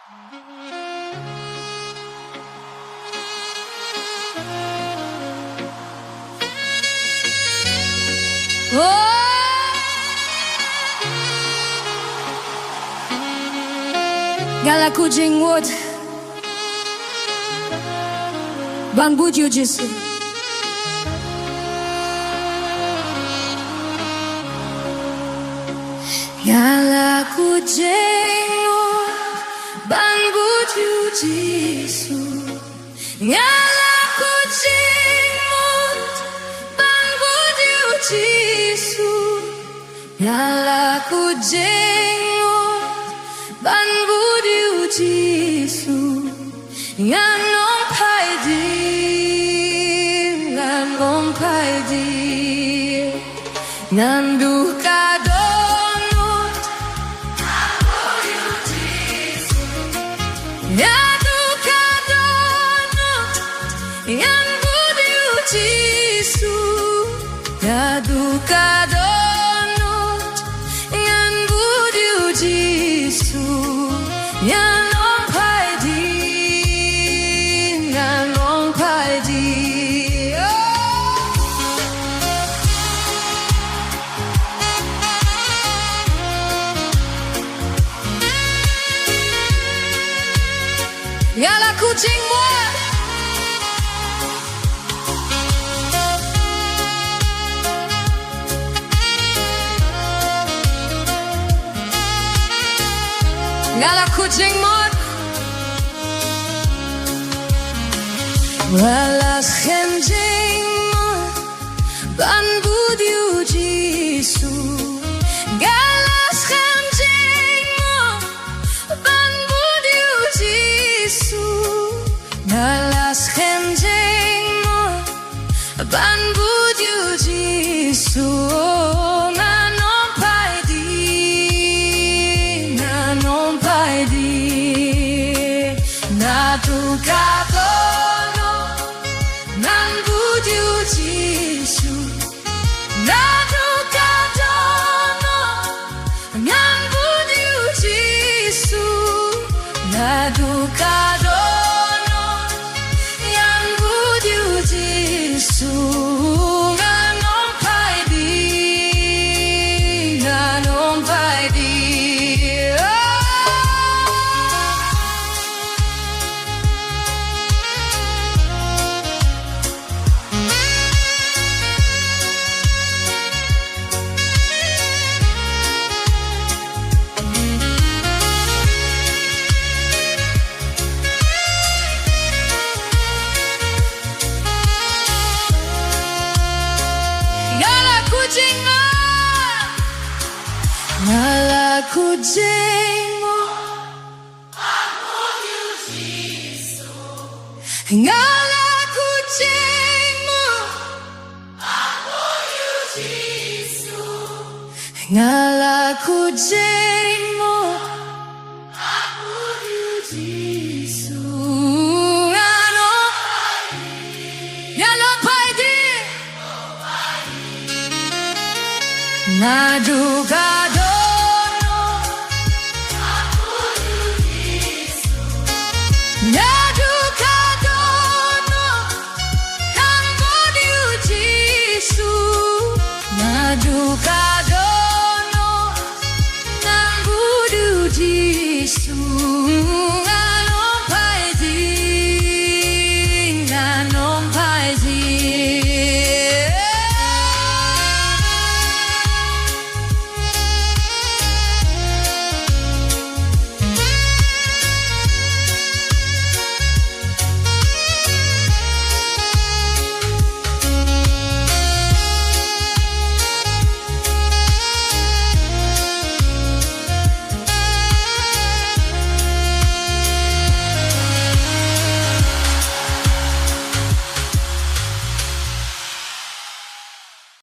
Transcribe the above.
Oh, Galaku jenggot Bang Buju Jesu Galaku jenggot Bang Buju Jesu Galaku jenggot Bang Buju Jesu Galaku jenggot Bang Buju Jesu Nganom paidi Nganom paidi Nganduh kadonut Bang Buju Jesu Nganduh kadonut Ngan Buju Jesu Nganduh kadonut Ngan Buju Jesu Nganom paidi Nganom paidi Galaku jenggot Galaku jenggot Walas jenggot Bang Buju Jesu Galas jenggot Bang Buju Jesu Galas jenggot Bang Buju Jesu Nganom paidi Nganom paidi Nadu kadono Ngan Buju Jesu Nadu kadono Ngan Buju Jesu Nadu kadono Ngan Buju Jesu Nganom paidi Nganom paidi Galaku jenggot Galaku jenggot Galaku jenggot Galaku jenggot Jesu